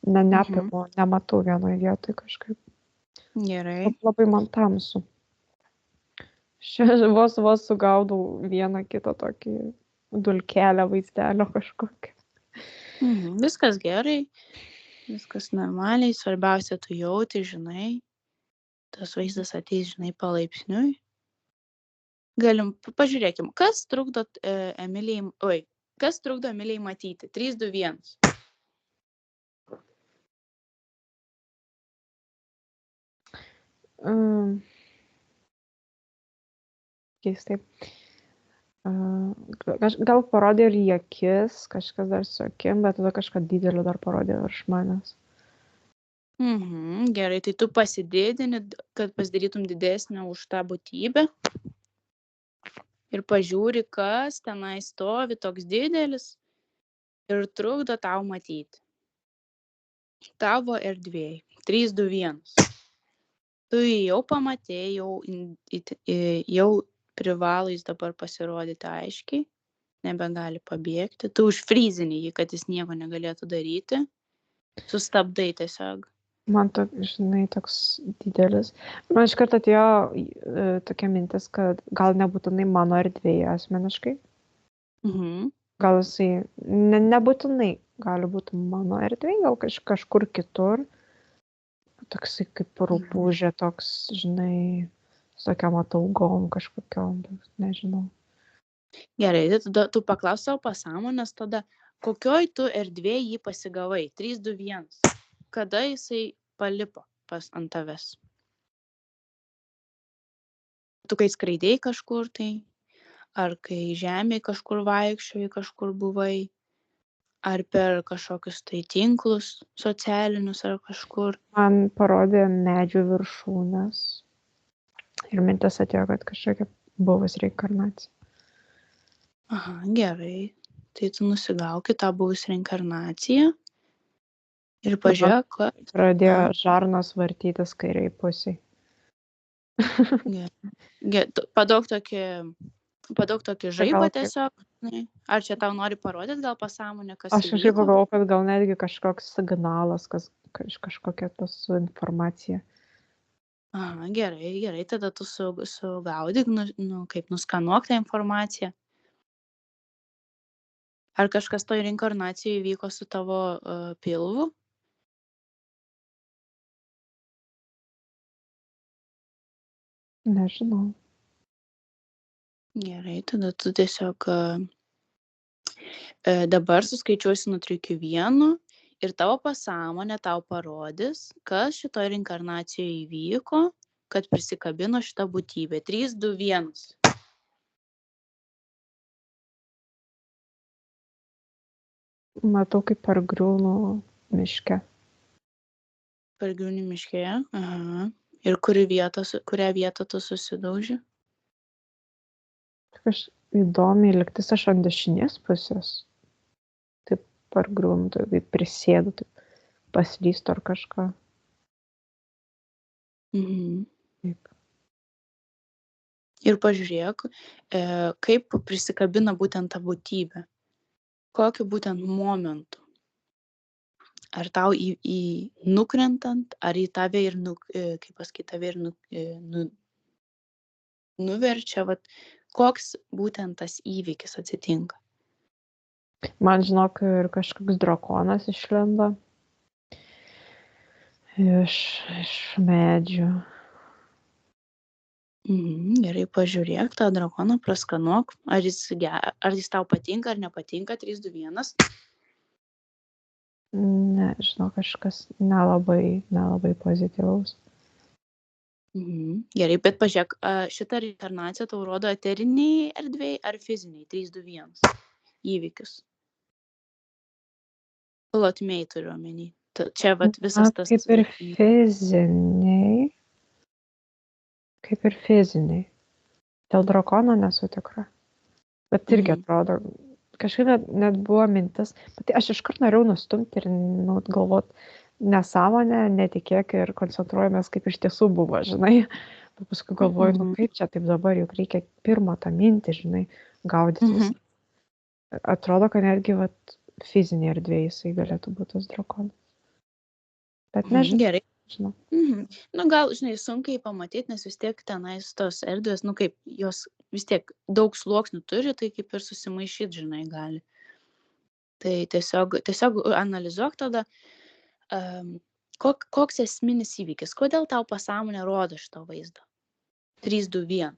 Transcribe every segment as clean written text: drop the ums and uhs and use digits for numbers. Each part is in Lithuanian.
neapimu, nematau vienoje vietoje kažkaip. Gerai. Labai man tamsu. Vos sugaudau vieną kitą tokį dulkelę vaizdelio kažkokį. Viskas gerai, viskas normaliai, svarbiausia tu jauti, žinai, tas vaizdas ateis, žinai, palaipsniui. Pažiūrėkim, kas trukdo Emilijai matyti? 3, 2, 1. Keistai. Gal parodė ir į akis, kažkas dar su akim, bet tada kažką didelio dar parodė virš manęs. Gerai, tai tu pasididini, kad pasidarytum didesnę už tą būtybę ir pažiūri, kas tenai stovi toks didelis ir trukdo tau matyti. Tavo erdvėj. 3, 2, 1. Tu jau pamatėjai, jau privalo jis dabar pasirodyti aiškiai, nebegali pabėgti. Tu užfryzini jį, kad jis nieko negalėtų daryti. Sustabdai tiesiog. Man žinai, toks didelis. Man iš karto atėjo tokia mintis, kad gal nebūtinai mano erdvėje asmeniškai. Gal jisai nebūtinai gali būti mano erdvėje, gal kažkur kitur. Toksai kaip rupūžė, toks, žinai, su tokiam ataugom kažkokiom, nežinau. Gerai, tada tu paklaus savo pasąmonės, tada kokioj tu erdvėje jį pasigavai? 3, 2, 1. Kada jisai palipo ant tavęs? Tu kai skraidėjai kažkur tai, ar kai žemėje kažkur vaikščiojai, kažkur buvai, ar per kažkokius tai tinklus socialinius ar kažkur? Man parodė medžių viršūnes ir mintis atėjo, kad kažkokia buvus reinkarnacija. Aha, gerai. Tai tu nusigauki tą buvus reinkarnaciją ir pažiūrėk, kad... Pradėjo žarnos vartytis kairiai pusiai. Padaug tokį žaibą tiesiog. Ar čia tau nori parodyti gal pasąmonę, kas įvyko? Aš kažkaip pagalvojau, kad gal netgi kažkoks signalas, kažkokia tos informacija. Aha, gerai, tada tu sugaudyk, kaip nuskanuok tą informaciją. Ar kažkas toj reinkarnacijoje įvyko su tavo pilvu? Nežinau. Gerai, tada tu tiesiog dabar suskaičiuosi nuo 3 iki 1 ir tavo pasąmonė tau parodys, kas šitoj reinkarnacijoje įvyko, kad prisikabino šitą būtybę. 3, 2, 1. Matau, kaip pargriūnu miške. Pargriūni miške? Aha. Ir kurią vietą tu susidauži? Įdomiai, lygtis aš ant dešinės pusės. Taip pargriūnu, taip prisėdu, taip paslystu ar kažką. Taip. Ir pažiūrėk, kaip prisikabina būtent ta būtybė. Kokiu būtent momentu. Ar tau nukrentant, ar į tave ir, nuverčia, koks būtent tas įvykis atsitinka? Man žinok, ir kažkoks drakonas išlenda iš medžių. Gerai, pažiūrėk tą drakoną, praskanuok, ar jis tau patinka ar nepatinka, 3, 2, 1. Ne, žinau, kažkas nelabai pozityvaus. Gerai, bet pažiūrėk, šitą reinkarnaciją tau rodo eteriniai erdvėj ar fiziniai, 3, 2, 1 įvykius. Plotmėj turiu omeny. Čia visas tas... Kaip ir fiziniai. Dėl drakono nesu tikra. Bet irgi atrodo, kažkaip net buvo mintis. Bet aš iškart norėjau nustumti ir galvot nesąmonę, netikėk ir koncentruojamės, kaip iš tiesų buvo, žinai. Bet paskui galvoju, kaip čia taip dabar, juk reikia pirmą tą mintį, žinai, gaudytis. Atrodo, kad netgi fizinė erdvė jisai galėtų būti tas drakonas. Bet nežinau. Gerai. Žinau. Nu, gal, žinai, sunkiai pamatyti, nes vis tiek tenais tos erdvės, nu, kaip jos vis tiek daug sluoksnių turi, tai kaip ir susimaišyti, žinai, gali. Tai tiesiog analizuok tada, koks esminis įvykis, kodėl tau pasąmonė rodo šitą vaizdą. 3, 2, 1.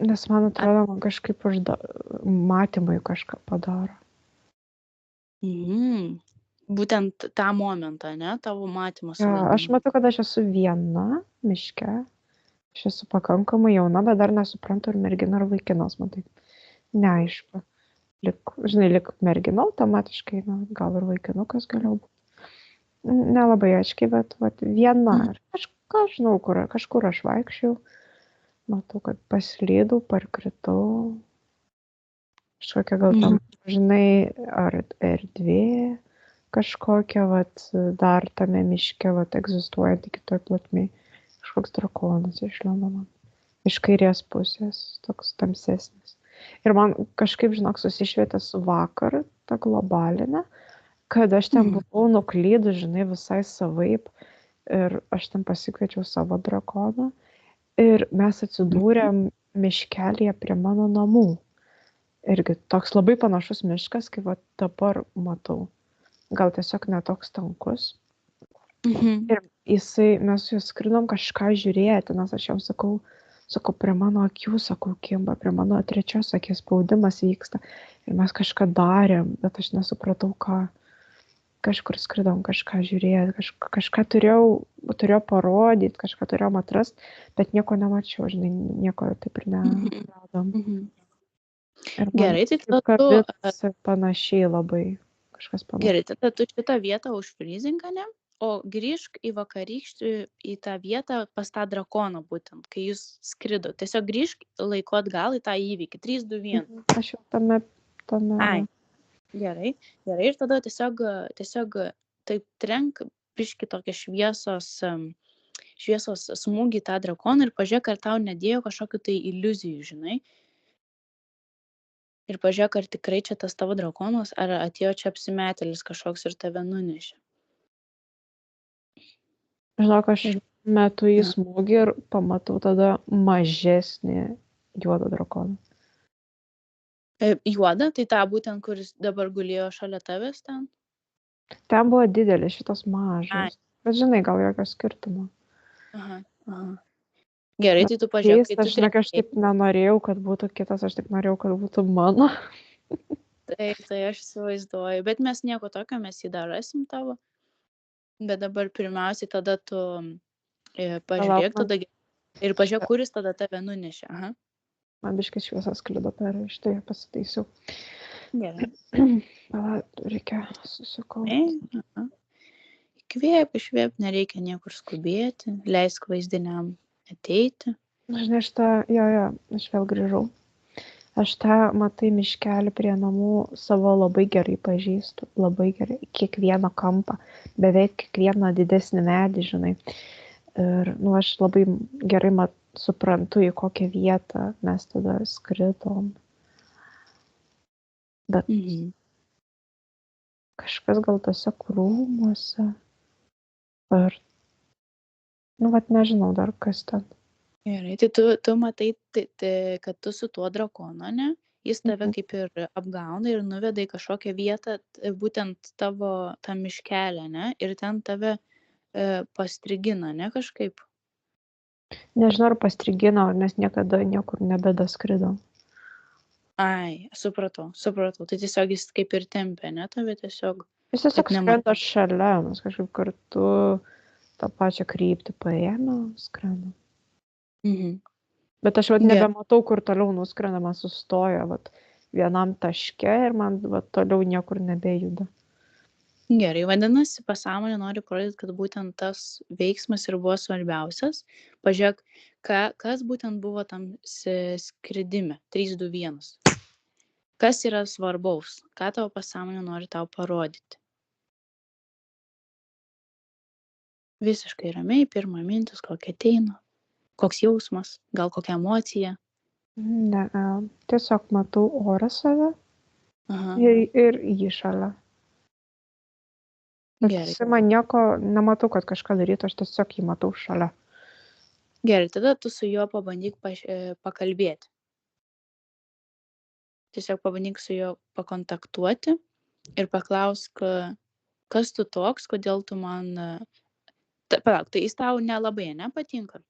Nes man atrodo, man kažkaip matymai kažką padaro. Būtent tą momentą, ne? Tavo matymas. Ja, aš matau, kad aš esu viena miške. Aš esu pakankamai jauna, bet dar nesuprantu, ar mergina, ar vaikinas, man taip neaišku. Lik mergina automatiškai, gal ir vaikinukas galėjo būti. Nelabai aiškiai, bet viena. Žinau, kažkur aš vaikščiau. Matau, kad paslydau, parkritau. Kažkokia gal tam, žinai, ar erdvė kažkokia, dar tame miške, egzistuojant kitoj plotmėj. Kažkoks drakonas išlenda man. Iš kairės pusės, toks tamsesnis. Ir man kažkaip, žinok, susišvietė su vakar, ta globalinė, kad aš ten buvau nuklydus, žinai, visai savaip. Ir aš ten pasikviečiau savo drakoną. Ir mes atsidūrėm miškelėje prie mano namų. Irgi toks labai panašus miškas, kaip dabar matau. Gal tiesiog netoks tankus. Ir mes su juo skridom kažką žiūrėti, nes aš jam sakau, prie mano akių, kimba, prie mano trečios akies spaudimas vyksta. Ir mes kažką darėm, bet aš nesupratau, ką. Kažkur skridom, kažką žiūrėti, kažką turėjau parodyti, kažką turėjom atrasti, bet nieko nemačiau, žinai, nieko taip ir neradom. Ir gerai, tai tada panašiai labai kažkas panašiai. Gerai, tada tu šitą vietą užfrizinga, ne? O grįžk į vakarykštį, į tą vietą pas tą drakoną būtent, kai jūs skrido. Tiesiog grįžk laiku atgal į tą įvykį. 3, 2, 1. Aš jau tame. Ai. Gerai. Ir tada tiesiog taip trenk biškį tokią šviesos smūgį tą drakoną ir pažiūrėk, ar tau nedėjo kažkokių tai iliuzijų, žinai. Ir pažiūrėk, ar tikrai čia tas tavo drakonas, ar atėjo čia apsimetėlis kažkoks ir tave nunešė. Žinok, aš metu į smūgį ir pamatau tada mažesnį juodą drakoną. Juoda, tai tą būtent, kuris dabar gulėjo šalia tavęs ten? Ten buvo didelis, šitas mažas. Bet žinai, gal jokio skirtumo. Aha. Gerai, tai tu pažiūrėk. Aš taip nenorėjau, kad būtų kitas, aš tik norėjau, kad būtų mano. Tai aš įsivaizduoju, bet mes nieko tokio, mes jį dar rasim tavo. Bet dabar pirmiausiai tada tu pažiūrėk tada ir pažiūrėk, kuris tada tave nunešė. Aha. Man biškis šviesas kliudo per štai pasitaisiau. Gerai. Reikia susikau. Įkvėp, išvėp, nereikia niekur skubėti, leisk vaizdiniam ateiti. Žinai, aš vėl grįžau. Aš matai, miškelį prie namų savo labai gerai pažįstu, labai gerai, kiekvieną kampą, beveik kiekvieną didesnį medį, žinai. Ir aš labai gerai suprantu, į kokią vietą mes tada skridom. Bet kažkas gal tiesiog rūmuose. Ar, nežinau dar kas ten. Gerai, tai tu matai, kad tu su tuo drakonu, ne? Jis tave kaip ir apgauna ir nuveda į kažkokią vietą, būtent tavo tą miškelę, ne? Ir ten tave pastrigina, ne kažkaip? Nežinau, ar pastrigino, nes niekada niekur nebedaskridom. Ai, supratau. Tai tiesiog jis kaip ir tempė, ne? Tave tiesiog. Jis tiesiog skrenda šalia, mes kažkaip kartu tą pačią kryptį paėmė, skrenda. Bet aš nebematau, kur toliau nuskrenda, man sustojo vienam taške ir man toliau niekur nebejuda. Gerai, vadinasi, pasąmonė nori parodyti, kad būtent tas veiksmas ir buvo svarbiausias. Pažiūrėk, kas būtent buvo tam skridime. 3, 2, 1. Kas yra svarbaus? Ką tavo pasąmonė nori tau parodyti? Visiškai ramiai, pirma mintis, kokia ateina. Koks jausmas, gal kokia emocija? Ne, tiesiog matau orą save ir jį šalia. Bet Gerai. jisai man nieko nematau, kad kažką darytų, aš tiesiog jį matau šalia. Gerai, tada tu su juo pabandyk pakalbėti. Tiesiog pabandyk su juo pakontaktuoti ir paklausk, kas tu toks, kodėl tu man... Palauk, tai jis tau nelabai, nepatinka?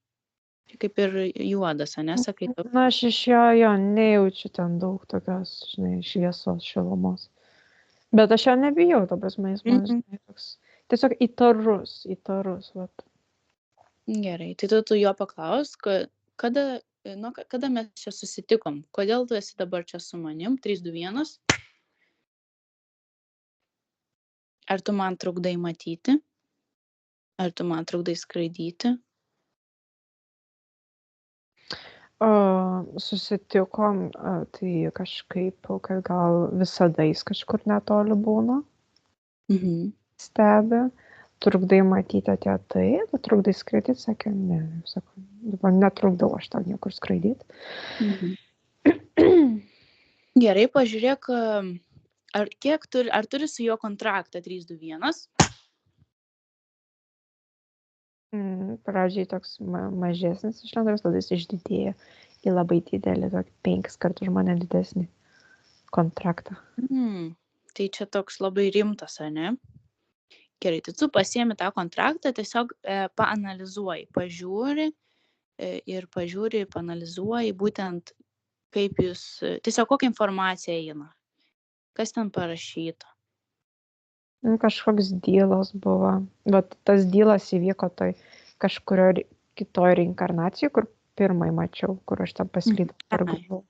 Kaip ir juodas, sakai? Na, aš iš jo nejaučiu ten daug tokios, žinai, šviesos, šilumos. Bet aš jo nebijau, ta prasme, jis man, žinai, toks tiesiog įtarus, vat. Gerai, tai tu jo paklausk, kada mes čia susitikom, kodėl tu esi dabar čia su manim, 3, 2, 1. Ar tu man trukdai matyti? Ar tu man trukdai skraidyti? Susitikom, tai kažkaip, kad gal visada jis kažkur netoli būna. Stebi. Trukdai matyti atėjo taip, trukdai skraidyti, sakė, ne, sakau, netrukdau aš tau niekur skraidyti. Gerai, pažiūrėk, ar turi su jo kontraktą 3, 2, 1? Pradžiai toks mažesnis išlendas, tada jis išdidėja į labai didelį, 5 kartus už mane didesnį kontraktą. Tai čia toks labai rimtas, ar ne? Gerai, tai tu pasiemi tą kontraktą, tiesiog paanalizuoji, pažiūri, paanalizuoji būtent kaip jūs, tiesiog kokią informaciją eina, kas ten parašyta. Kažkoks dylas buvo, bet tas dylas įvyko toj kažkurio kitoj reinkarnacijai, kur pirmai mačiau, kur aš ten paslydau per galvą.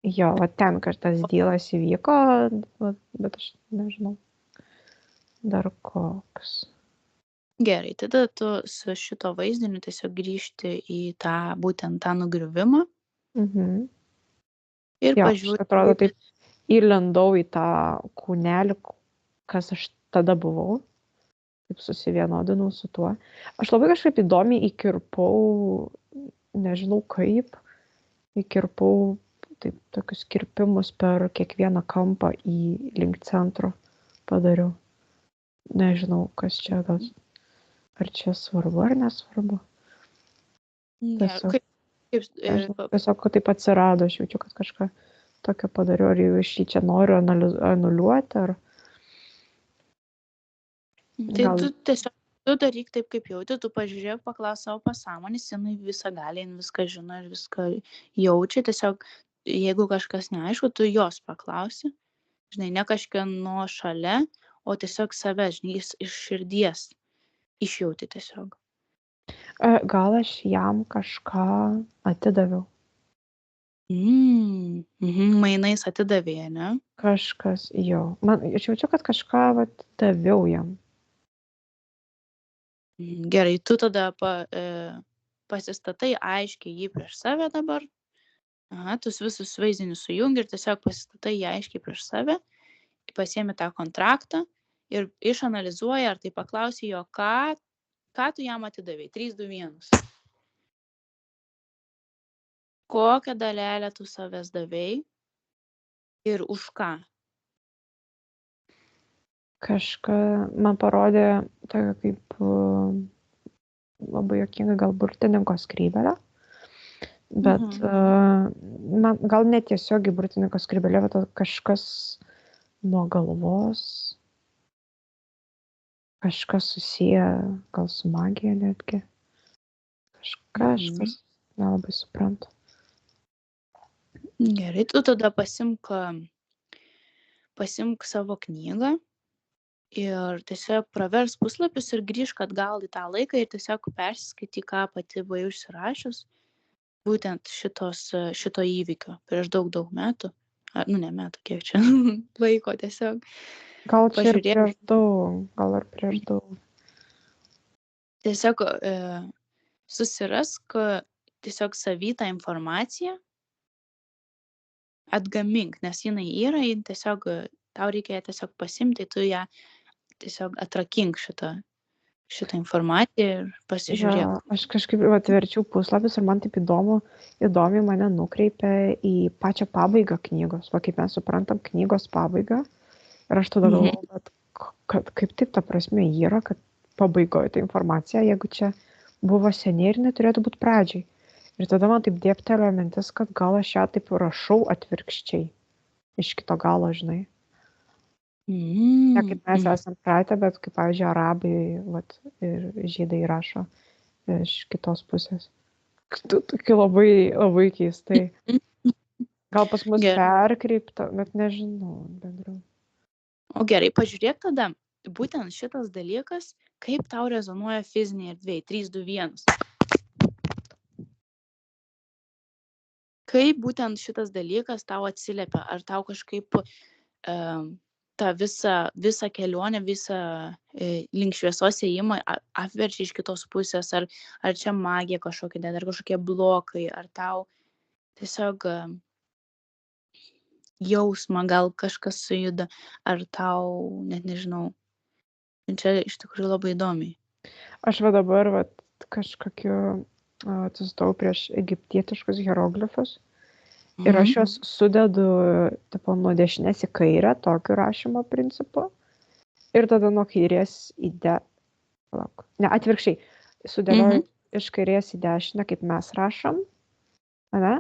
Jo, va ten tas dylas įvyko, bet aš nežinau. Dar koks. Gerai, tada tu su šito vaizdiniu tiesiog grįžti į būtent tą nugriuvimą. Ir pažiūrėti. Atrodo, taip įlendau į tą kūnelį, kas aš tada buvau. Taip susivienodinau su tuo. Aš labai kažkaip įdomiai įkirpau, nežinau kaip, įkirpau taip tokius kirpimus per kiekvieną kampą į link centro padariau. Nežinau, kas čia gal. Ar čia svarbu ar nesvarbu. Tiesiog, kad taip atsirado, aš jaučiu, kad kažką tokio padariau. Ar jau iš jį čia noriu anuliuoti, ar... Tai tu tiesiog daryk taip, kaip jauti, tu pažiūrėk, paklaus savo pasąmonės, jinai visą gali, jinai viską žino ir viską jaučia. Tiesiog, jeigu kažkas neaišku, tu jos paklausi. Žinai, ne kažkieno šalia, o tiesiog save, žinai, iš širdies išjauti tiesiog. Gal aš jam kažką atidaviau. Mainais atidavė, ne? Kažkas, jo. Aš jaučiu, kad kažką daviau jam. Gerai, tu tada pasistatai aiškiai jį prieš save dabar. Tu visus vaizdinius sujungi ir tiesiog pasistatai jį aiškiai prieš save, pasiemi tą kontraktą ir išanalizuoji, ar tai paklausi jo, ką tu jam atidavai. 3, 2, 1. Kokią dalelę tu savęs davai ir už ką? Kažką man parodė tokia kaip labai juokinga gal burtininko skrybelė, bet man gal netiesiogiai burtininko skrybelė, bet kažkas nuo galvos, kažkas susiję gal su magija netgi. Kažką aš nelabai suprantu. Gerai, tu tada pasimk savo knygą ir tiesiog pravers puslapius ir grįžk atgal į tą laiką ir tiesiog persiskaityk, ką pati buvai užsirašius, būtent šito įvykio prieš daug metų. Ne metų, kiek čia laiko tiesiog. Gal čia ir prieš daug, gal ir prieš daug. Tiesiog susirask tiesiog savytą informaciją, atgamink, nes jinai yra, tiesiog tau reikia tiesiog pasimti, tu ją tiesiog atrakink šitą informaciją ir pasižiūrėk. Ja, aš kažkaip atverčiau puslapius ir man taip įdomiai mane nukreipia į pačią pabaigą knygos, va kaip mes suprantam knygos pabaigą. Ir aš tada galvoju, bet kad kaip taip ta prasme yra, kad pabaigoje ta informacija, jeigu čia buvo seniai ir neturėtų būti pradžiai. Ir tada man taip dėptelio mintis, kad gal aš ją taip rašau atvirkščiai. Iš kito galo, žinai. Ne kaip mes esam pratę, bet kaip, pavyzdžiui, arabai vat, ir žydai rašo iš kitos pusės. Tokia labai, labai keistai. Gal pas mus perkreipta, bet nežinau bendriau. O gerai, pažiūrėk tada, būtent šitas dalykas, kaip tau rezonuoja fizinėje erdvėje, 3, 2, 1. Kaip būtent šitas dalykas tau atsiliepia? Ar tau kažkaip tą visą kelionę, visą link šviesos ėjimą apverčia iš kitos pusės? Ar čia magija kažkokia, ar kažkokie blokai? Ar tau tiesiog jausmą gal kažkas sujuda? Ar tau, net nežinau. Čia iš tikrųjų labai įdomiai. Aš va dabar kažkokiu atsistau prieš egiptietiškus hieroglifus ir aš juos sudedu tipo, nuo dešinės į kairę, tokiu rašymo principu. Ir tada nuo kairės į ne, atvirkščiai. Sudėlioju iš kairės į dešinę, kaip mes rašom. Ne?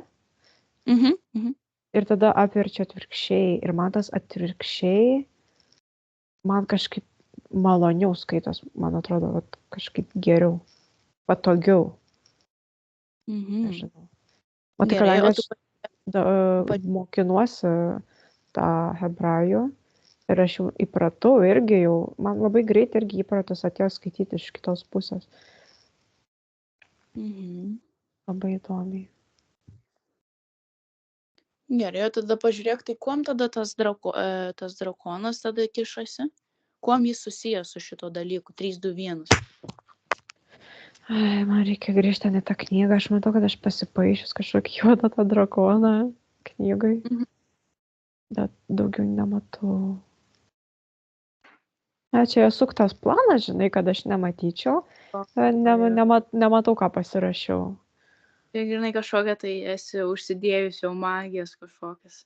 Ir tada apverčiu atvirkščiai. Ir man tas atvirkščiai, man kažkaip maloniau skaitos, man atrodo, kažkaip geriau, patogiau. Nežinau. O tai kadangi aš mokinuosi tą hebrajų ir aš jau įpratau irgi jau, man labai greit irgi įpratas atėjo skaityti iš kitos pusės. Labai įdomiai. Gerai, o tada pažiūrėk, tai kuom tada tas drakonas tada kišasi? Kuom jis susijęs su šito dalyku? 3, 2, 1. Man reikia grįžti į tą knygą. Aš matau, kad aš pasipaišius kažkokį juodą tą drakoną knygai. Bet daugiau nematau. Čia suktas planas, žinai, kad aš nematyčiau. Nematau, ką pasirašiau. Tai žinai, kažkokia tai esi užsidėjus jau magijos kažkokias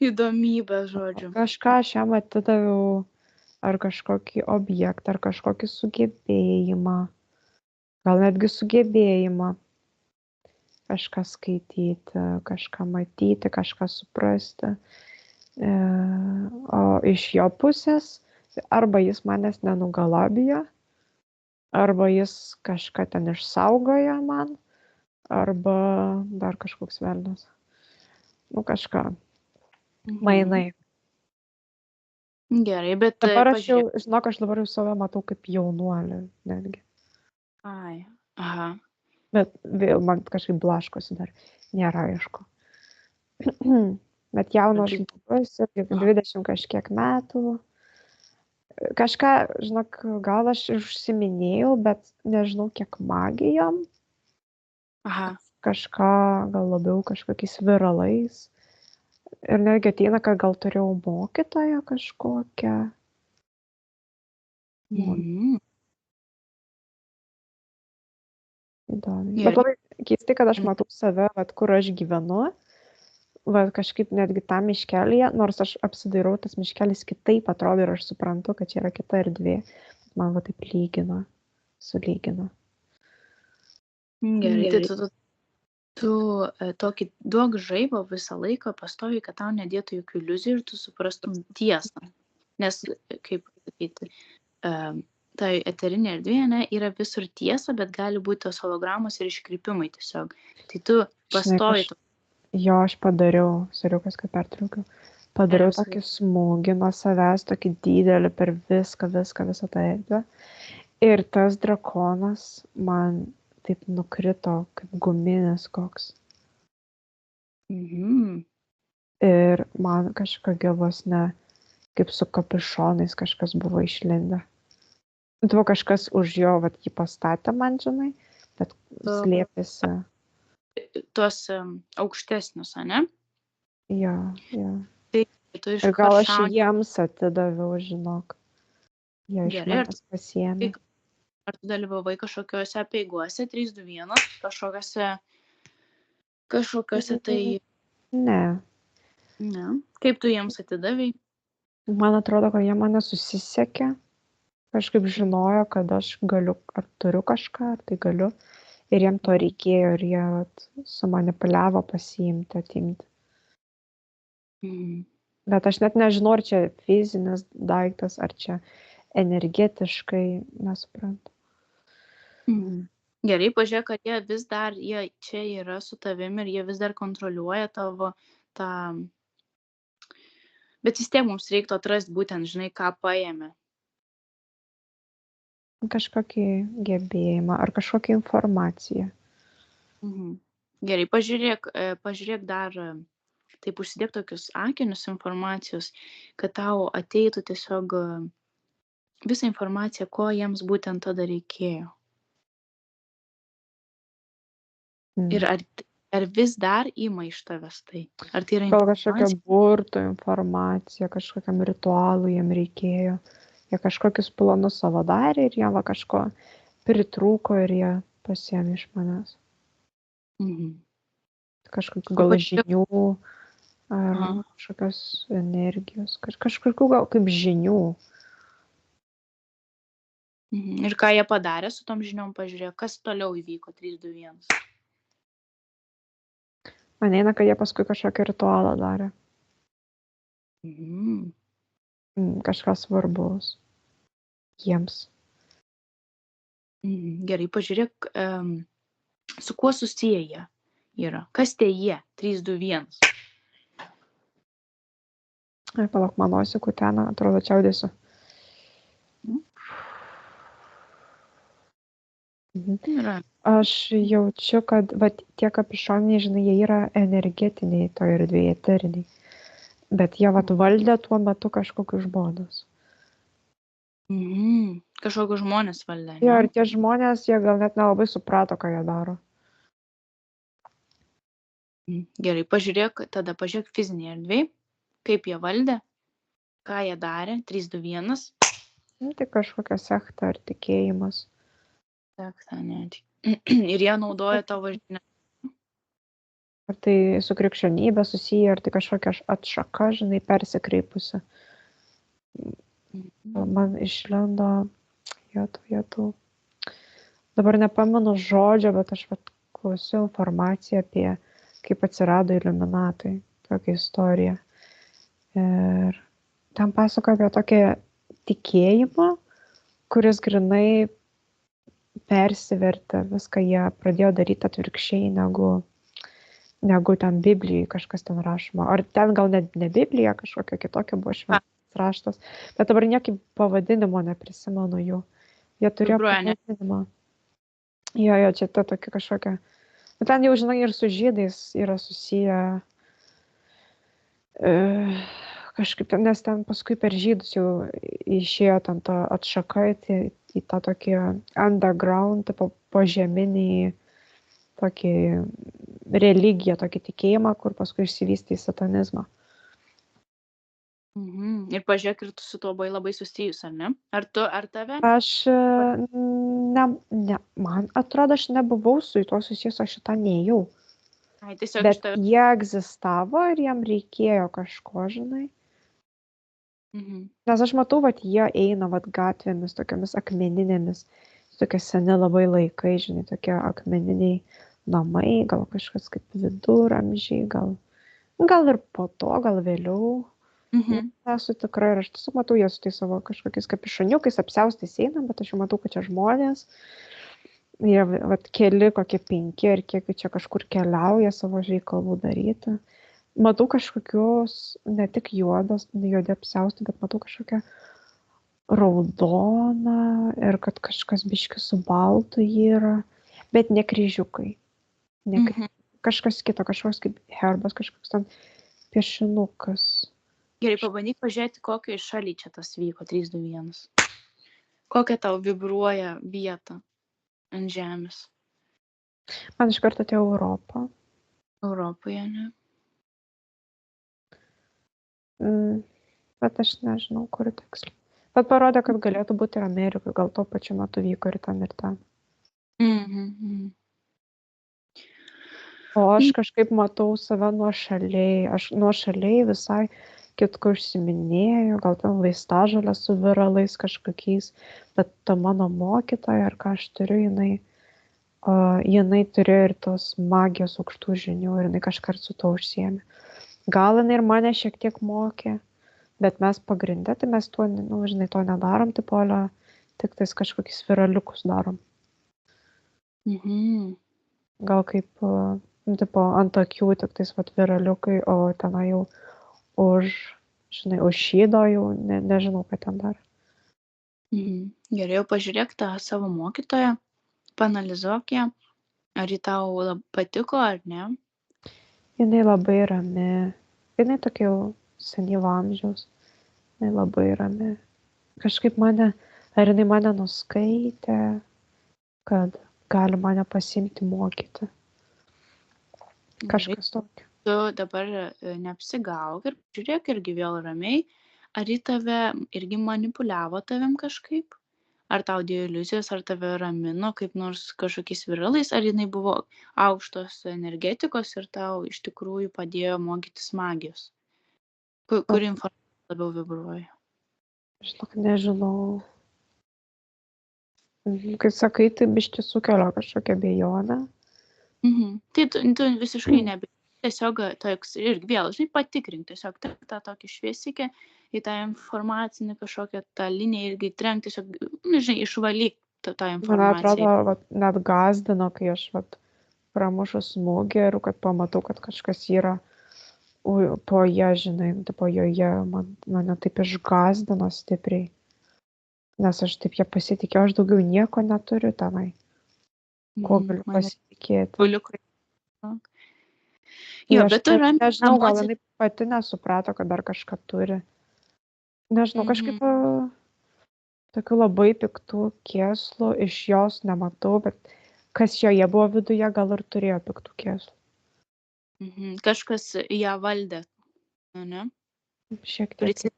įdomybės, žodžiu. Kažką aš jam atidaviau, ar kažkokį objektą, ar kažkokį sugebėjimą. Gal netgi sugebėjimą kažką skaityti, kažką matyti, kažką suprasti. O iš jo pusės arba jis manęs nenugalabijo, arba jis kažką ten išsaugoja man, arba dar kažkoks velnias. Kažką. Mainai. Gerai, bet dabar aš jau, žinok, aš dabar jau save matau kaip jaunuolį netgi. Ai, aha. Bet vėl man kažkaip blaškosi dar, nėra aišku. Bet jaunas žmogus, 20 kažkiek metų. Kažką, žinok, gal aš užsiminėjau, bet nežinau kiek magijom. Aha. Kažką, gal labiau kažkokiais viralais. Ir netgi ateina, kad gal turėjau mokytoją kažkokią. Įdomiai. Bet labai keistai, kad aš matau save, kur aš gyvenu, kažkaip netgi tam miškelyje, nors aš apsidairau, tas miškelis kitaip atrodo ir aš suprantu, kad čia yra kita erdvė. Man taip sulygina. Gerai, tai tu tokį duok žaibą visą laiką pastovi, kad tau nedėtų jokių iliuzijų ir tu suprastum tiesą. Nes, kaip sakyti, tai eterinė erdvė yra visur tiesa, bet gali būti tos hologramos ir iškrypimai tiesiog. Tai tu pastovi. Jo, aš padariau, sariukas, kad pertraukiau. Padariau tokį smūgį nuo savęs, tokį didelį per visą tą erdvę. Ir tas drakonas man taip nukrito, kaip guminis koks. Ir man kažkokia vos ne, kaip su kapišonais kažkas buvo išlindę. Tuo kažkas už jo, jį pastatė man, žinai, bet slėpėsi. Tuos aukštesnius, ane? Jo. Tai ir gal aš jiems atidaviau, žinok. Jie iš manęs pasiėmė. Ar tu dalyvavai kažkokiuose apeiguose, 3, 2, 1, kažkokiuose tai... Ne. Ne. Kaip tu jiems atidavai? Man atrodo, kad jie mane susisiekė, kažkaip žinojo, kad aš galiu, ar turiu kažką, ar tai galiu. Ir jiem to reikėjo ir jie sumanipuliavo pasiimti, atimti. Bet aš net nežinau, ar čia fizinis daiktas, ar čia energetiškai, nesuprantu. Gerai, pažiūrėk, kad jie vis dar, jie čia yra su tavimi ir jie vis dar kontroliuoja tavo tą... Bet vis tiek mums reiktų atrasti būtent, žinai, ką paėmė. Kažkokį gebėjimą ar kažkokią informaciją. Gerai, pažiūrėk dar, taip užsidėk tokius akinius informacijos, kad tau ateitų tiesiog visą informaciją, ko jiems būtent tada reikėjo. Ir ar vis dar ima iš tavęs tai? Ar tai yra Gal kažkokia burtų informacija, kažkokiam ritualui jiem reikėjo. Jie kažkokius planus savo darė ir jie va kažko pritrūko ir jie pasiėmė iš manęs. Kažkokių gal žinių ar kažkokios energijos, kažkokių gal kaip žinių. Ir ką jie padarė su tom žiniom, pažiūrėjo, kas toliau įvyko 3, 2, 1. Man eina, kad jie paskui kažkokį ritualą darė. Kažkas svarbus jiems. Gerai, pažiūrėk, su kuo susiję jie yra. Kas tie jie? 3, 2, 1. Palauk, man nosį kuteną, atrodo, čiaudėsiu. Aš jaučiu, kad va, tie kapišonai, žinai, jie yra energetiniai toje erdvėje, eteriniai. Bet jie valdė tuo metu kažkokius žmonės. Kažkokius žmonės valdė. Jo, ir tie žmonės, jie gal net nelabai suprato, ką jie daro. Gerai, tada pažiūrėk fizinėje erdvėje, kaip jie valdė, ką jie darė, 3, 2, 1. Tai kažkokia sekta ar tikėjimas. Sekta, net. Ir jie naudoja tavo žinią. Ar tai su krikščionybė susiję, ar tai kažkokia atšaka, žinai, persikreipusi. Man išlendo, vietų. Dabar nepamenu žodžio, bet aš klausiau informaciją apie, kaip atsirado iliuminatai, tokia istorija. Ir ten pasakoja apie tokį tikėjimą, kuris grinai persivertė, viską jie pradėjo daryti atvirkščiai, negu ten Biblijai kažkas ten rašoma. Ar ten gal ne Biblija, kažkokia kitokia buvo šventas raštas. Bet dabar niekaip pavadinimo neprisimenu jų. Jie turėjo pavadinimą. Jo, čia ta tokia kažkokia. Bet ten jau, žinai, ir su žydais yra susiję kažkaip, nes ten paskui per žydus jau išėjo ten ta atšaka į tą tokį underground, požeminį tokį religiją, tokį tikėjimą, kur paskui išsivystė į satanizmą. Ir pažiūrėk, ir tu su tuo buvai labai susijus, ar ne? Ar tave? Aš, man atrodo, aš nebuvau su tuo susijus, aš šitą neėjau. Bet jie egzistavo ir jiem reikėjo kažko, žinai. Nes aš matau, jie eina gatvėmis, tokiamis akmeninėmis, tokie seni labai laikai, žinai, tokie akmeniniai namai, gal kažkas kaip viduramžiai, gal ir po to, gal vėliau. Esu tikra ir aš tiesiog matau, jie su tai savo kažkokiais kapišoniukais, apsiaustais eina, bet aš jau matau, kad čia žmonės. Jie keli, kokie 5 ir kiek čia kažkur keliauja savo reikalų daryti. Matau kažkokius, ne tik juodi apsiausti, bet matau kažkokią raudoną ir kad kažkas biški su baltu yra, bet ne kryžiukai. Kažkas kito, kažkoks kaip herbas, kažkoks ten piešinukas. Gerai, pabandyk pažiūrėti, kokioje šalyje čia tas vyko 3, 2, 1. Kokia tau vibruoja vieta ant žemės? Man iš karto atėjo Europą. Europoje, ne? Bet aš nežinau, kur tiksliai. Bet parodė, kad galėtų būti ir Amerikoje, gal tuo pačiu metu vyko ir ten, ir ten. O aš kažkaip matau save nuošaliai, aš nuošaliai visai kitko užsiminėjo, gal ten vaistažolė su viralais kažkokiais, bet ta mano mokytoja, ar ką aš turiu, jinai turėjo ir tos magijos aukštų žinių ir jinai kažkart su to užsiėmė. Gal jinai ir mane šiek tiek mokė, bet mes pagrindę, tai mes to, žinai, to nedarom, tipolio, tik tais kažkokius viraliukus darom. Gal kaip, tipo, ant akių tik tais viraliukai, o tenai jau už šydo jau nežinau, ką ten dar. Gerai, jau pažiūrėk tą savo mokytoją, paanalizuok ją, ar ji tau patiko ar ne. Jinai labai rami, jinai tokia jau senyvo amžiaus, jinai labai rami. Kažkaip ar jinai mane nuskaitė, kad gali mane pasiimti mokyti. Kažkas tokio. Tu dabar neapsigauk ir žiūrėk irgi vėl ramiai, ar į tave irgi manipuliavo tavim kažkaip? Ar tau dėjo iliuzijos, ar tave ramino kaip nors kažkokiais viralais, ar jinai buvo aukštos energetikos ir tau iš tikrųjų padėjo mokytis magijos? Kur informacija labiau vibruoja? Žinok, nežinau. Kai sakai, tai biškį sukelia kažkokią abejonę. Tai tu visiškai nebijai. Tiesiog toks irgi vėl, žinai, patikrink, tiesiog tą tokį šviesikę į tą informacinį kažkokią tą liniją irgi trenk, tiesiog, žinai, išvalyk tą informaciją. Man atrodo, net gazdino, kai aš pramušu smūgį ir kad pamatau, kad kažkas yra po ją, žinai, po joje, mane taip išgazdino stipriai. Nes aš taip ją pasitikėjau, aš daugiau nieko neturiu tenai. Ko galiu pasitikėti. Jo, bet tu ramiai. Nežinau, gal jinai pati nesuprato, kad dar kažką turi. Nežinau, kažkaip tokių labai piktų kėslų iš jos nematau, bet kas joje buvo viduje, gal ir turėjo piktų kėslų. Kažkas ją valdė, ne? Šiek tiek.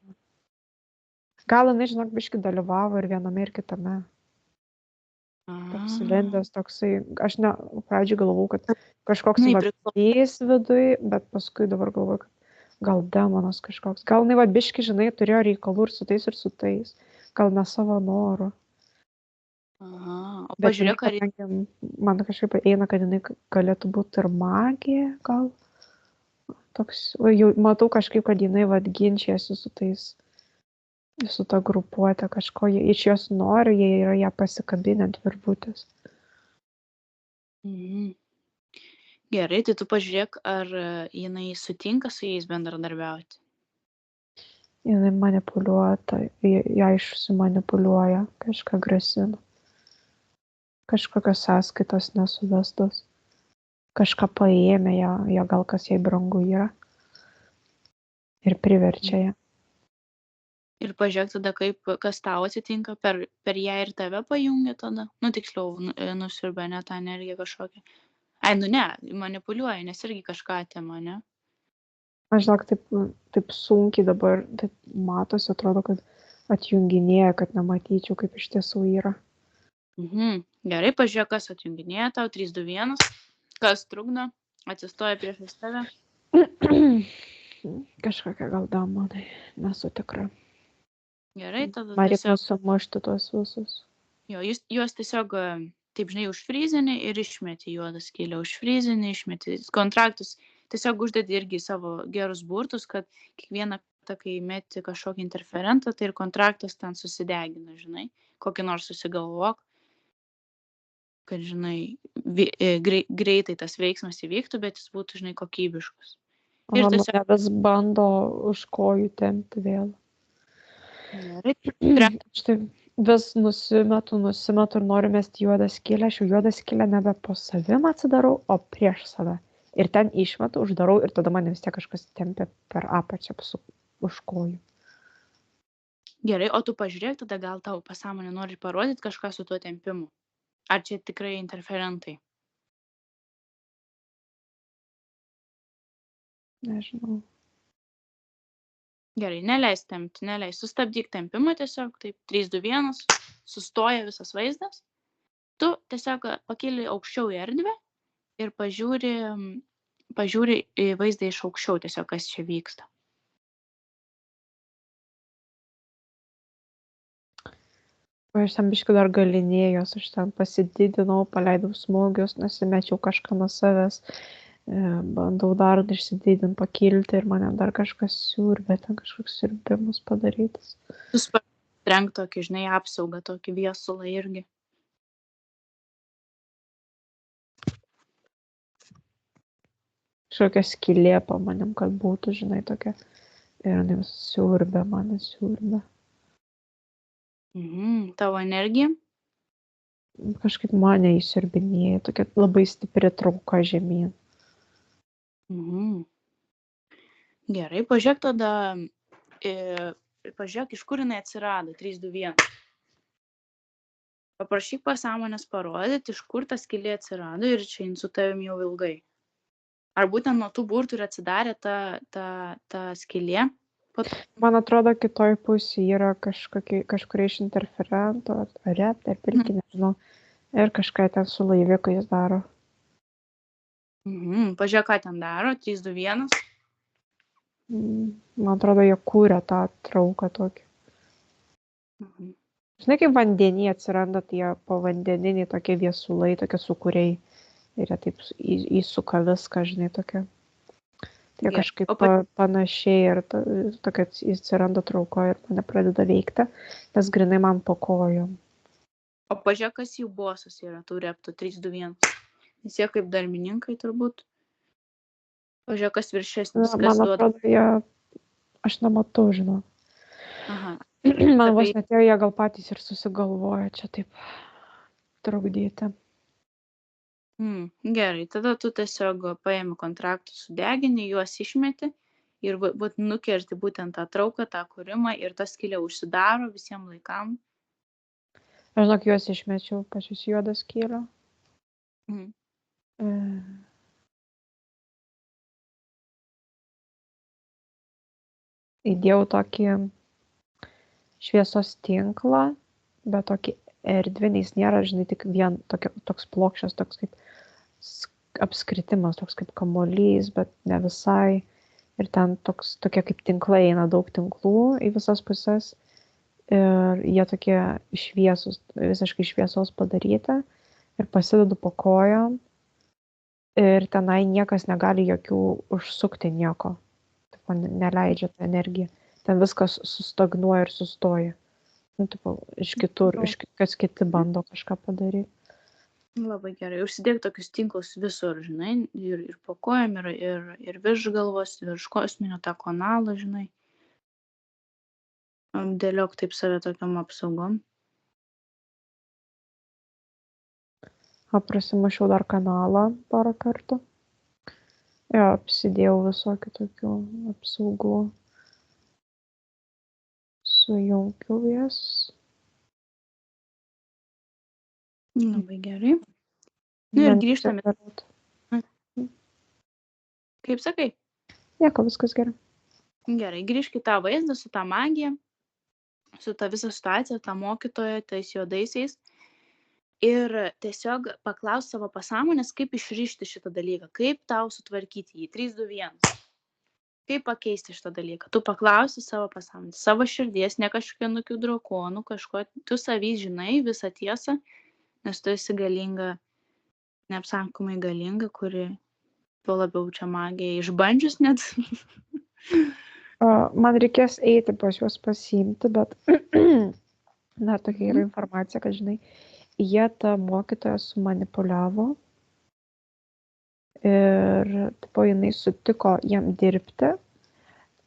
Gal jinai, žinok, biškį dalyvavo ir viename ir kitame. Toks lendęs, toksai, aš pradžioj galvojau, kad kažkoks vabzdys viduj, bet paskui dabar galvoju, kad gal demonas kažkoks. Gal jinai biškį, žinai, turėjo reikalų ir su tais. Gal ne savo noru. O pažiūrėk, ar man kažkaip eina, kad jinai galėtų būti ir magija, gal. Toks, jau matau kažkaip, kad jinai ginčiasi su tais. Su ta grupuotė kažko, iš jos nori, jie yra ją pasikabinę ant virvutės. Gerai, tai tu pažiūrėk, ar jinai sutinka su jais bendradarbiauti. Jinai manipuliuota, ją išsimanipuliuoja, kažką grasina. Kažkokios sąskaitos nesuvestos. Kažką paėmė ją gal kas jai brangu yra. Ir priverčia ją. Ir pažiūrėk tada, kas tau atsitinka, per ją ir tave pajungia tada. Tiksliau, nusiurbia ne tą energiją kažkokią. Ne, manipuliuoja, nes irgi kažką atėma, ne? Aš žinok, taip sunkiai dabar, taip matosi, atrodo, kad atjunginėja, kad nematyčiau, kaip iš tiesų yra. Gerai, pažiūrėk, kas atjunginėja tau, 3, 2, 1, kas trukdo, atsistoja priešais tave. Kažkokia gal demonai, nesu tikra. Gerai, tada man reikia sumušti tuos visus. Jo, juos tiesiog, taip žinai, užfryzini ir išmeti juodą skylę, užfryzini, išmeti kontraktus, tiesiog uždedi irgi savo gerus burtus, kad kiekvieną kartą, kai meti kažkokį interferentą, tai ir kontraktas ten susidegina, žinai, kokį nors susigalvok, kad, žinai, greitai tas veiksmas įvyktų, bet jis būtų, žinai, kokybiškas. Ir tiesiog vis bando už kojų tempti vėl. Štai vis nusimetu ir noriu mesti juodą skylę, aš jau juodą skylę nebe po savim atsidarau, o prieš save. Ir ten išmetu, uždarau ir tada mane vis tiek kažkas tempia per apačią už kojų. Gerai, o tu pažiūrėk, tada gal tau pasąmonė nori parodyti kažką su tuo tempimu. Ar čia tikrai interferentai? Nežinau. Gerai, neleis tempti, sustabdyk tempimą tiesiog, taip, 3, 2, 1, sustoja visas vaizdas. Tu tiesiog pakeli aukščiau į erdvę ir pažiūri į vaizdą iš aukščiau tiesiog, kas čia vyksta. Aš ten biškai dar galinėjos, aš ten pasididinau, paleidau smūgius, nusimečiau kažką nuo savęs, bandau dar išsididinti, pakilti ir mane dar kažkas siurbė, ten kažkoks siurbimus padarytas. Tu trenk tokį, žinai, apsaugą, tokį viesulą irgi. Kažkokia skylė po manim, kad būtų, žinai, tokia. Ir jinai siurbė, mane siurbė. Tavo energija? Kažkaip mane įsiurbinėja, tokia labai stipri trauka žemyn. Gerai, pažiūrėk tada, pažiūrėk, iš kur jinai atsirado, 3, 2, 1. Paprašyk pasąmonės parodyti, iš kur ta skylė atsirado ir čia su tavim jau ilgai. Ar būtent nuo tų burtų ir atsidarė ta skylė? Man atrodo, kitoj pusėje yra kažkurie iš interferentų, ar pilki, nežinau, ir kažką ten su laivikais daro. Pažiūrėk, ką ten daro, 3, 2, 1. Man atrodo, jie kūrė tą trauką tokį. Žinai, kaip vandenį atsiranda tie povandeniniai tokie viesulai, tokie sukūriai. Ir jie taip įsuka viską, žinai, tokia. Tai kažkaip panašiai ir tokia atsiranda trauko ir mane pradeda veikti, nes grinai man po kojom. O pažiūrėk, kas jų bosas yra, tų reptų 3, 2, 1. Nes jie kaip darbininkai turbūt. Pažiūrėk, kas viršesnis. Man atrodo, aš nematau, žinau. Man vos netėjo, jie gal patys ir susigalvoja čia taip trukdyti. Gerai, tada tu tiesiog paėmi kontraktus, sudegini, juos išmeti ir nukerti būtent tą trauką, tą kūrimą ir ta skylė užsidaro visiems laikam. Aš žinok, juos išmečiau, pačius juodą skylę. Įdėjau tokį šviesos tinklą, bet tokį erdvinį, jis nėra, žinai, tik vien toks plokščias, toks kaip apskritimas, toks kaip kamuolys, bet ne visai. Ir ten tokie kaip tinklai, eina daug tinklų į visas pusės. Ir jie tokie šviesus, visiškai šviesos padaryti. Ir pasidedu po kojom. Ir tenai niekas negali jokių užsukti nieko. Taip man neleidžia tą energiją. Ten viskas sustagnuoja ir sustoja. Iš kitur, kas kiti bando kažką padaryti. Labai gerai. Užsidėk tokius tinklus visur, žinai, ir po kojom, ir virš galvos, virš kosminio tą kanalą, žinai. Dėliok taip save tokiam apsaugom. Prasimušiau dar kanalą porą kartų. Jo, apsidėjau visokių tokių apsaugų. Sujungiau jas. Labai gerai. Ir grįžtame. Kaip sakai? Nieko, viskas gerai. Gerai, grįžk į tą vaizdą su tą magiją, su tą visą situaciją, tą mokytoją, tais juodaisiais. Ir tiesiog paklaus savo pasąmonės, kaip išrišti šitą dalyką, kaip tau sutvarkyti jį. 3, 2, 1. Kaip pakeisti šitą dalyką? Tu paklausi savo pasąmonės, savo širdies, ne kažkokių drakonų, kažko. Tu savy žinai visą tiesą, nes tu esi galinga, neapsakomai galinga, kuri tuo labiau čia magiją išbandžius net. Man reikės eiti pas juos pasiimti, bet dar tokia yra informacija, kad, žinai, jie tą mokytoją sumanipuliavo ir jinai sutiko jam dirbti,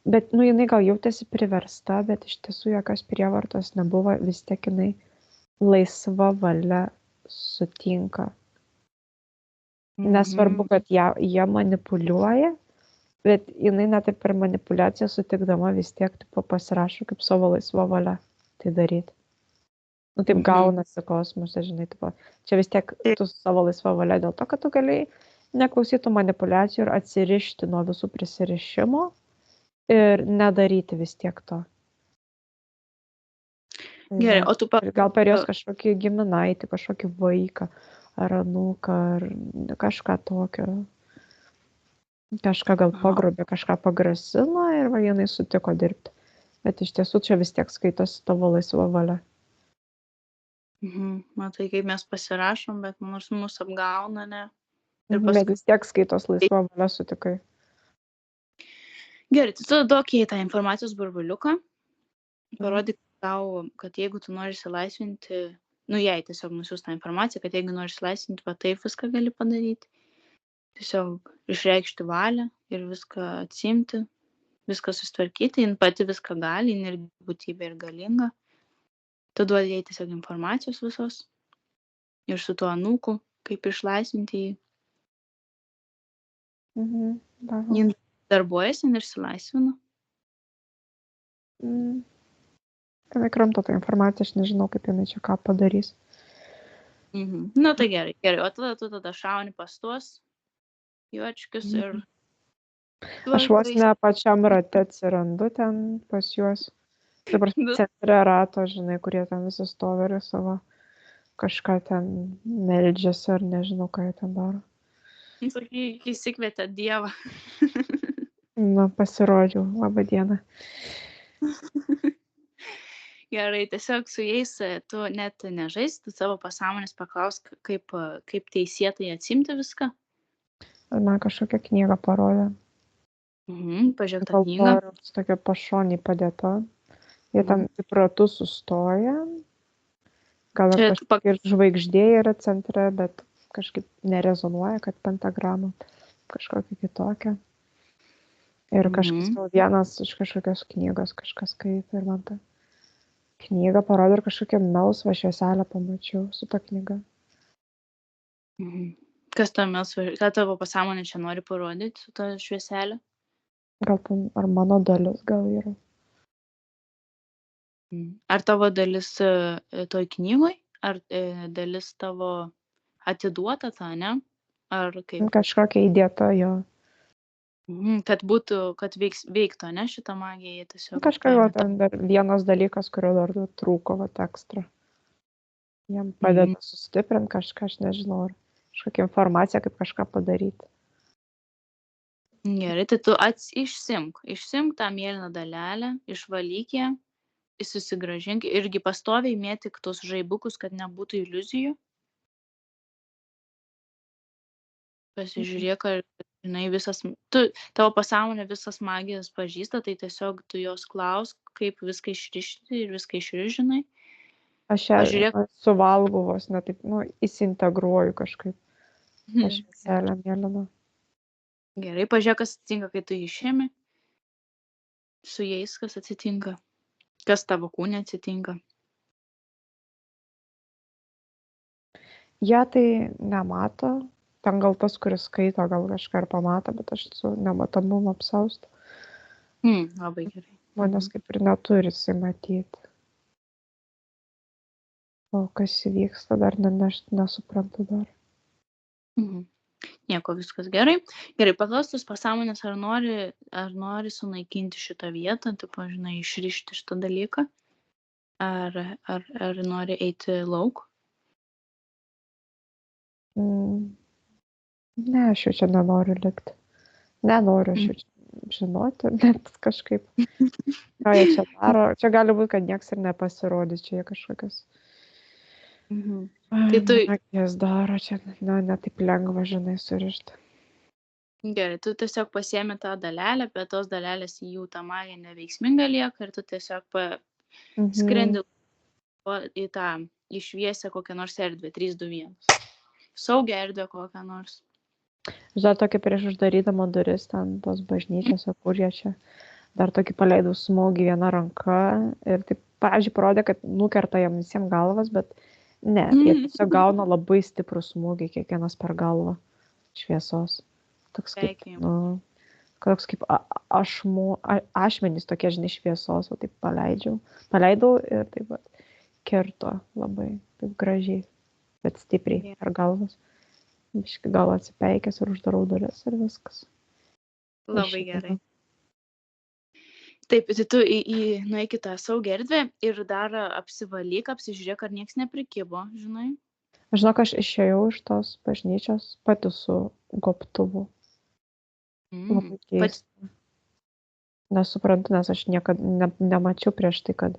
bet, jinai gal jautėsi priversta, bet iš tiesų jokios prievartos nebuvo, vis tiek jinai laisva valia sutinka. Nesvarbu, kad jie manipuliuoja, bet jinai net ir per manipuliaciją sutikdama vis tiek pasirašo kaip savo laisva valia tai daryti. Taip gaunasi kosmose, žinai, čia vis tiek tu savo laisva valia dėl to, kad tu galėjai neklausyti manipulacijų ir atsirišti nuo visų prisirišimo ir nedaryti vis tiek to. Gerai, o tu gal per jos kažkokį giminaitį, kažkokį vaiką ar anūką, ar kažką tokio. Kažką gal pagrobė, kažką pagrasino ir jinai sutiko dirbti. Bet iš tiesų čia vis tiek skaitosi tavo laisva valia. Matai, kaip mes pasirašom, bet nors mus apgauna, ne? Ir bet vis tiek skaitos laisva valia sutikai. Gerai, tai tu duok jai tą informacijos burbuliuką, parodyk tau, kad jeigu tu nori išsilaisvinti, jai tiesiog nusiųs tą informaciją, kad jeigu nori išsilaisvinti, va taip viską gali padaryti. Tiesiog išreikšti valią ir viską atsimti, viską susitvarkyti, jin pati viską gali, jin ir būtybė ir galinga. Tu duodi jai tiesiog informacijos visos ir su tuo anūku, kaip išlaisvinti jį. Jin darbuojasi ir išsilaisvina. Jinai kramto tą informaciją, aš nežinau, kaip jinai čia ką padarys. Nu tai gerai, o tu tada šauni pas tuos juočkius ir... Aš vos ne pačiam rate atsirandu ten pas juos. Dabar centre rato, žinai, kurie ten visi stovi ir savo kažką ten meldžiasi ar nežinau, ką jie ten daro. Įsikvietė Dievą. Pasirodžiau. Labą dieną. Gerai, tiesiog su jais tu net nežaisi, tu savo pasąmonės paklausk, kaip teisėtai atsimti viską. Man kažkokią knygą parodė. Pažiūrėk tą knygą. Tokia pašonį padėta. Jie tam taip ratu sustoja. Gal kažkokia žvaigždė yra centre, bet kažkaip nerezonuoja, kad pentagrama kažkokia kitokia. Ir kažkas vienas iš kažkokios knygos kažkas skaito ir man tą knygą parodė ir kažkokią melsvą švieselę pamačiau su ta knyga. Kas ta melsva, ką tavo pasąmonė čia nori parodyti su ta švieselė? Gal ar mano dalis gal yra. Ar tavo dalis toj knygoj, ar dalis tavo atiduota ta, ne? Ar kaip? Kažkokia įdėta jo. Kad veiktų, ne, šitą magiją tiesiog. Kažkaip ten dar vienas dalykas, kurio dar trūko, ekstra. Jam padeda sustiprinti kažką, aš nežinau, ar kažkokia informacija, kaip kažką padaryti. Gerai, tai tu išsimk tą mėlyną dalelę, išvalyk ją, susigrąžink, irgi pastoviai mėtyk tos žaibukus, kad nebūtų iliuzijų. Pasižiūrėk, ar žinai tavo pasąmonė visas magijas pažįsta, tai tiesiog tu jos klausk, kaip viską išrišti ir viską išrižinai. Aš ją suvalgau vos, ne taip, įsintegruoju kažkaip. Aš švieselę mėlyną. Gerai, pažiūrėk, kas atsitinka, kai tu išėmi. Su jais kas atsitinka. Kas tavo kūne atsitinka. Jie tai nemato. Ten gal tas, kuris skaito, gal kažką ir pamato, bet aš su nematomumu apsaustu. Labai gerai. Manęs kaip ir neturi jisai matyti. O kas įvyksta, dar nesuprantu dar. Nieko, viskas gerai. Gerai, paklaustus pasąmonės, ar nori sunaikinti šitą vietą, taip, žinai, išrišti šitą dalyką, ar nori eiti lauk? Ne, aš jau čia nenoriu likti. Nenoriu aš jau čia žinoti, net kažkaip. Ką jie čia daro? Čia gali būti, kad nieks ir nepasirodys, čia jie kažkokios. Tai tu... Jas daro, čia ne taip lengva, žinai, surišti. Gerai, tu tiesiog pasiemi tą dalelę, bet tos dalelės jų tą magiją neveiksminga lieka ir tu tiesiog skrendi į šviesę kokią nors erdvę, 3, 2, 1. Saugią erdvę kokią nors. Dar tokį prieš uždarydama duris ten tos bažnyčiose, kur jie čia dar tokį paleidau smūgį vieną ranką ir taip, pavyzdžiui, parodė, kad nukerta jam visiems galvas, bet ne, jie tiesiog gauna labai stiprų smūgį kiekvienas per galvą šviesos. Toks kaip ašmenys tokie, žinai, šviesos, o taip paleidau ir taip pat kirto labai taip gražiai, bet stipriai per galvas. Biškai gal atsipeikęs ir uždarau duris ir viskas. Labai gerai. Taip, tai tu nueik į tą saugią erdvę ir dar apsivalyk, apsižiūrėk, ar nieks neprikibo, žinai. Aš žinok, aš išėjau iš tos bažnyčios pati su gobtuvu. Labai keista. Nesuprantu, nes aš niekada nemačiau prieš tai, kad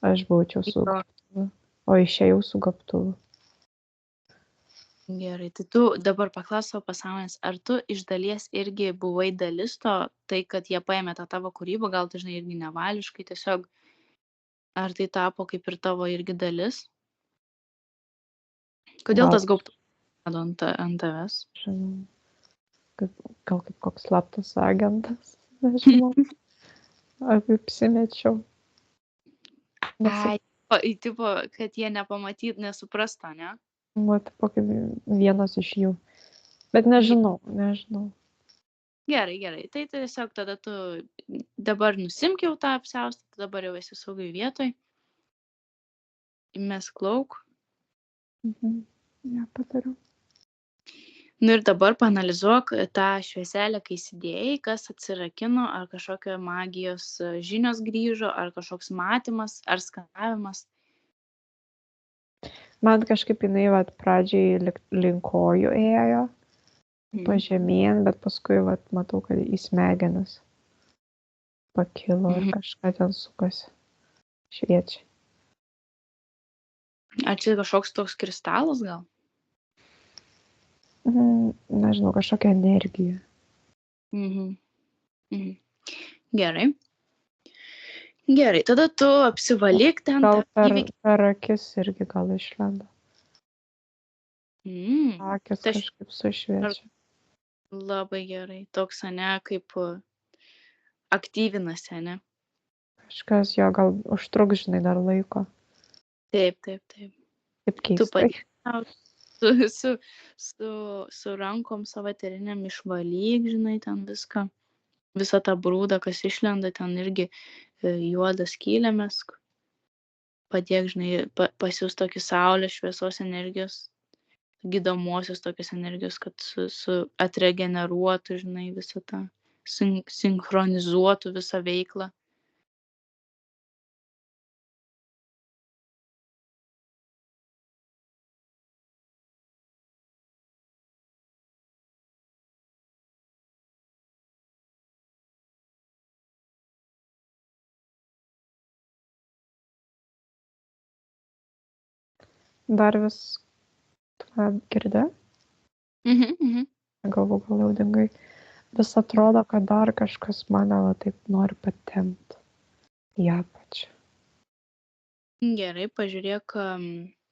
aš būčiau su gobtuvu. o išėjau su gobtuvu. Gerai, tai tu dabar paklaus savo pasąmonės, ar tu iš dalies irgi buvai dalis to, tai kad jie paėmė tą tavo kūrybą, gal dažnai irgi nevališkai, tiesiog, ar tai tapo kaip ir tavo irgi dalis? Kodėl Gal, tas gaubtuvas rado ant tavęs? žinau, gal kaip koks slaptas agentas, nežinau, apsimečiau. Ai, tipo, kad jie nepamatyt, nesuprasta, ne? Tipo kaip vienas iš jų. Bet nežinau. Gerai. Tai tiesiog tada tu dabar nusimk jau tą apsiaustą, dabar jau esi saugiai vietoj. Įmesk lauk. Ja, padariau. Nu ir dabar paanalizuok tą švieselę, kai įsidėjai, kas atsirakino, ar kažkokio magijos žinios grįžo, ar kažkoks matymas, ar skanavimas. Man kažkaip jinai pradžiai link kojų ėjo, pažemien, bet paskui matau, kad į smegenis pakilo ir kažką ten sukasi, šviečia. Ar čia kažkoks toks kristalas gal? Nežinau, kažkokia energija. Gerai, tada tu apsivalyk ten. Gal per akis irgi gal išlenda. Akis kažkaip sušviečia. Labai gerai. Toks, ne, kaip aktyvinasi, ne? Kažkas jo gal užtruks, žinai, dar laiko. Taip. Taip keistai. Su rankom savo eteriniam išvalyk, žinai, ten viską. Visą tą brūdą, kas išlenda, ten irgi juodą skylę mesk. Padėk, žinai, pasiūs tokį saulės šviesos energijos, gydomosios tokios energijos, kad atregeneruotų, žinai, visą tą, sinchronizuotų visą veiklą. Dar vis girdi? Galvoju, gal jau dingai. Vis atrodo, kad dar kažkas mane taip nori patempti į apačią. Gerai, pažiūrėk,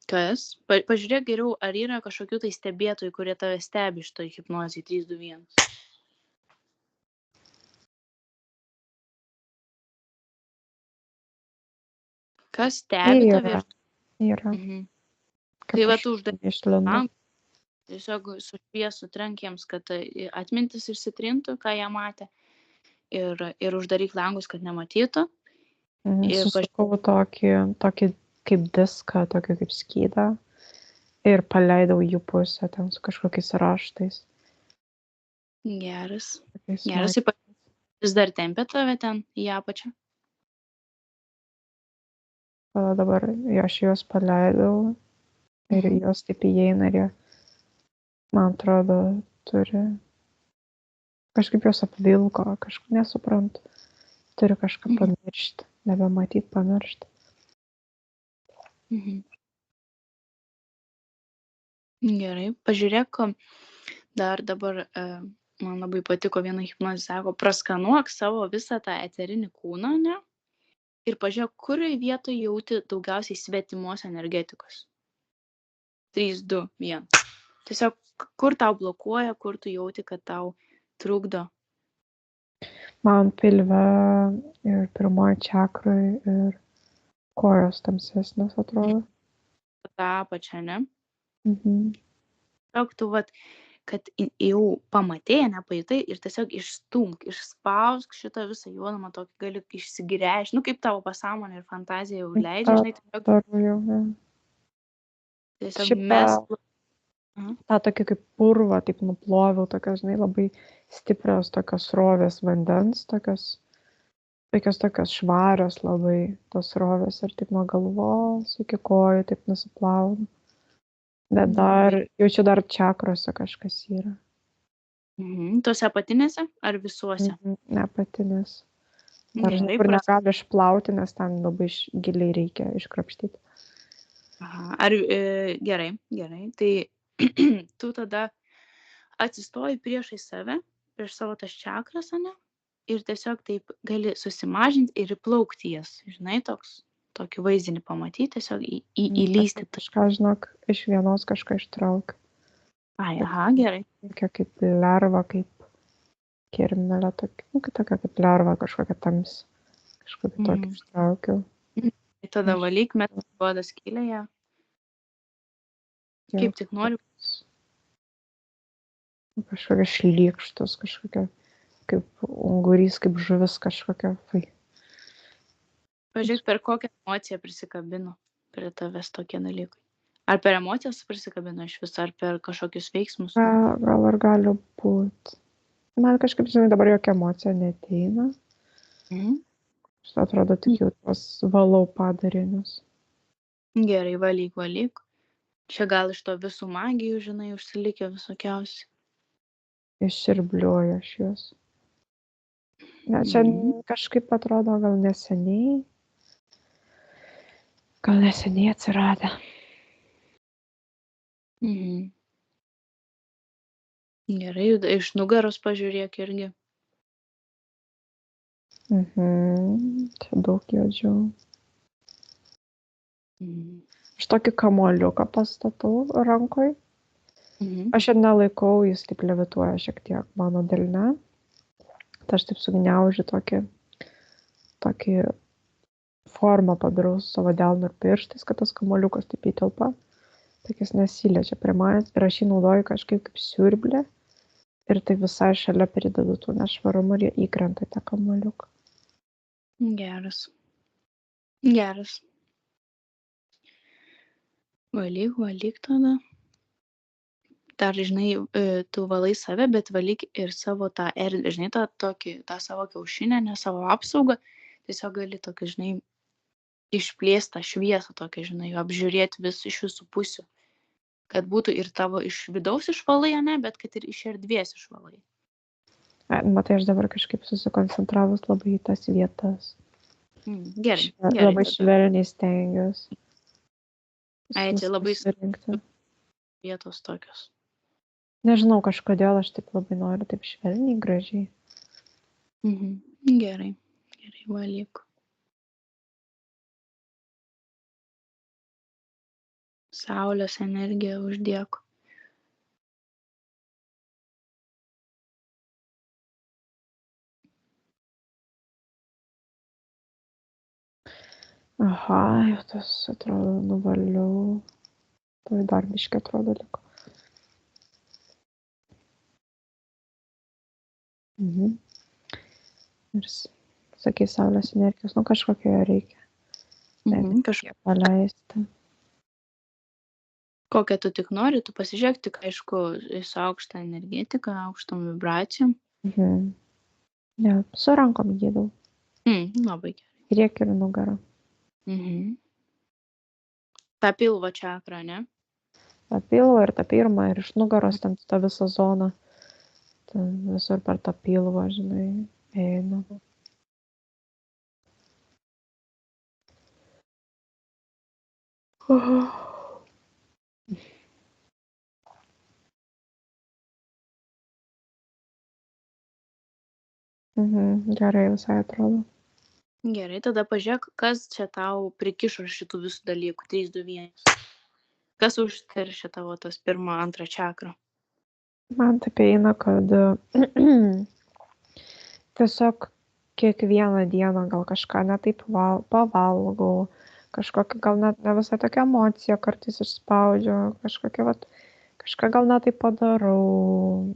kas. Pažiūrėk geriau, ar yra kažkokių tai stebėtojų, kurie tave stebi šitoj hipnozėj 3, 2, 1. Kas stebi tave? Yra. Kai tu uždaryk langą, tiesiog su šviesu trenkiems, kad atmintis išsitrintų, ką jie matė, ir uždaryk langus, kad nematytų. Susukau tokį kaip diską, tokį kaip skydą ir paleidau jų pusę ten su kažkokiais raštais. Geras. Vis dar tempia tave ten į apačią? Dabar aš juos paleidau ir jos taip įeina ir jie, man atrodo, turi kažkaip jos apvilko, kažkaip nesuprantu, turi kažką pamiršti, nebematyti, pamiršti. Gerai, pažiūrėk, dar dabar man labai patiko viena hipnozė, sako, praskanuok savo visą tą eterinį kūną, ne? Ir pažiūrėk, kurioje vietoje jauti daugiausiai svetimos energetikos. 3, 2, 1. Tiesiog, kur tau blokuoja, kur tu jauti, kad tau trukdo? Man pilve ir pirmoji čakrai ir kojos tamsesnės atrodo. tą apačią, ne? Tiesiog tu, kad jau pamatėjai, nepajutai ir tiesiog išstumk, išspausk šitą visą juodumą, tokį gali išsigręžti, kaip tavo pasąmonė ir fantazija jau leidžia, žinai, tiesiog mes... tą tokį kaip purvą, taip nuploviau, tokios, žinai, labai stiprios tokios srovės vandens, tokios švarios labai tos srovės ir taip nuo galvos iki kojų taip nusiplaunu. Bet jaučiu dar čakrose kažkas yra. Tuose apatinėse ar visuose? Ne, apatinės. Dar kur negali išplauti, nes ten labai giliai reikia iškrapštyti. Aha, gerai. Tai tu tada atsistoji priešais save, prieš savo tas čakras, ane? Ir tiesiog taip gali susimažinti ir įplaukti jas, žinai, tokį vaizdinį pamatyti, tiesiog įlysti. Kažką, žinok, iš vienos kažką ištraukiu. Ai, aha, gerai. Tokia kaip lerva, kaip kirmelė, tokia kaip lerva, kažkokia tamsi. Kažkokį tokį ištraukiu. Tai tada valyk, met duoda skylėje. Kaip tik noriu. Kažkokia šlykštus, kažkokia kaip ungurys, kaip žuvis kažkokia. Pažiūrėk, per kokią emociją prisikabino prie tavęs tokie dalykai. Ar per emocijas prisikabino iš viso, ar per kažkokius veiksmus? Gal ir gali būti. Man kažkaip, žinai, dabar jokia emocija neteina. Šitą atrodo tik jau tos valau padarinius. Gerai, valyk. Čia gal iš to visų magijų, žinai, užsilikė visokiausi. Išširbliuoju aš juos. Ne, čia kažkaip atrodo gal neseniai atsiradę. Gerai, iš nugaros pažiūrėk irgi. Čia daug juodžių. Aš tokį kamuoliuką pastatau rankoj. Aš ir nelaikau, jis taip levituoja šiek tiek mano delne. Tai aš taip sugniaužiu tokį formą padarau savo delnu ir pirštais, kad tas kamuoliukas taip įtelpa. Tik jis nesiliečia prie manęs ir aš jį naudoju kažkaip kaip siurblį. Ir tai visai šalia pridedu tų nešvarumų ir jie įkrenta į tą kamuoliuką. Geras. Valyk tada. Dar, žinai, tu valai save, bet valyk ir savo tą erdvę, žinai, tą savo kiaušinę, ne savo apsaugą. Tiesiog gali tokį, žinai, išplėstą šviesą tokią, žinai, apžiūrėti iš visų pusių. Kad būtų ir tavo iš vidaus išvalai, ne, bet kad ir iš erdvės išvalai. Matai, aš dabar kažkaip susikoncentravus labai į tas vietas. Gerai. Labai švelniai stengiuosi. Čia labai vietos tokios. Nežinau, kažkodėl aš taip labai noriu, taip švelniai, gražiai. Gerai, valyk. Saulės energiją uždėk. Aha, jau tas atrodo nuvaliau. Tai dar biškį atrodo liko. Ir sakai, saulės energijos, kažkokio reikia. Kažkiek paleisti. Kokią tu tik nori, tu pasižiūrėk, tik aišku, su aukštą energetiką, aukštom vibracijom. Ne, su rankom gydau. Labai gerai. Priekį ir nugarą. Ta pilvo čakra, ne? Ta pilvo ir ta pirma, ir iš nugaros ten ta visa zona. Ten visur per tą pilvą, žinai, eina. Gerai visai atrodo. Gerai, tada pažiūrėk, kas čia tau prikišo šitų visų dalykų. 3, 2, 1. Kas užteršia tavo tas 1, 2 čakrą? Man taip eina, kad tiesiog kiekvieną dieną gal kažką netaip pavalgau, kažkokia gal net ne visai tokia emocija kartais išspaudžiu, kažką gal netaip padarau,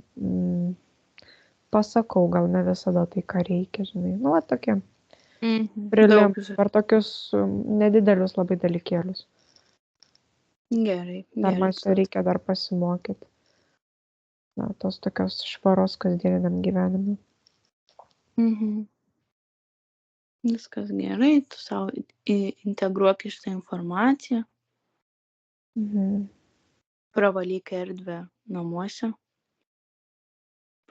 pasakau gal ne visada tai, ką reikia, žinai. Tokie. Per tokius nedidelius labai dalykėlius. Gerai. Dar man reikia dar pasimokyti. Tos tokios švaros kasdieniam gyvenimui. Viskas gerai, tu savo integruok iš tą informaciją. Pravalyk erdvę namuose.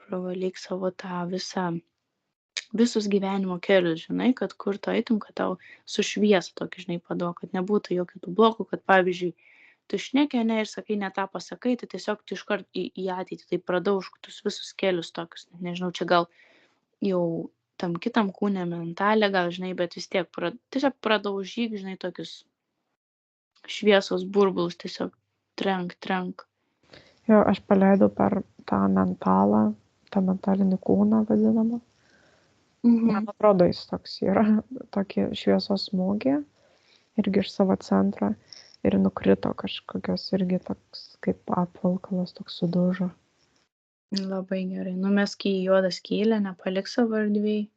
Pravalyk savo tą visą visus gyvenimo kelius, žinai, kad kur tu eitum, kad tau su šviesa tokį, žinai, paduok, kad nebūtų jokių tų blokų, kad pavyzdžiui, tu šneki, ne, ir sakai, ne tą pasakai, tai tiesiog tu iškart į ateitį, tai pradaužk tus visus kelius tokius, nežinau, čia gal jau tam kitam kūne mentalė, gal, žinai, bet vis tiek tiesiog pradaužyk, žinai, tokius šviesos burbulus, tiesiog trenk. Jo, aš paleidau per tą mentalinį kūną vadinamą. Man atrodo, jis toks yra, tokį šviesos smūgį, irgi iš savo centro, ir nukrito kažkokios irgi toks kaip apvalkalas, toks sudužo. Labai gerai. Numesk į juodą skylę, nepalik savo erdvėj.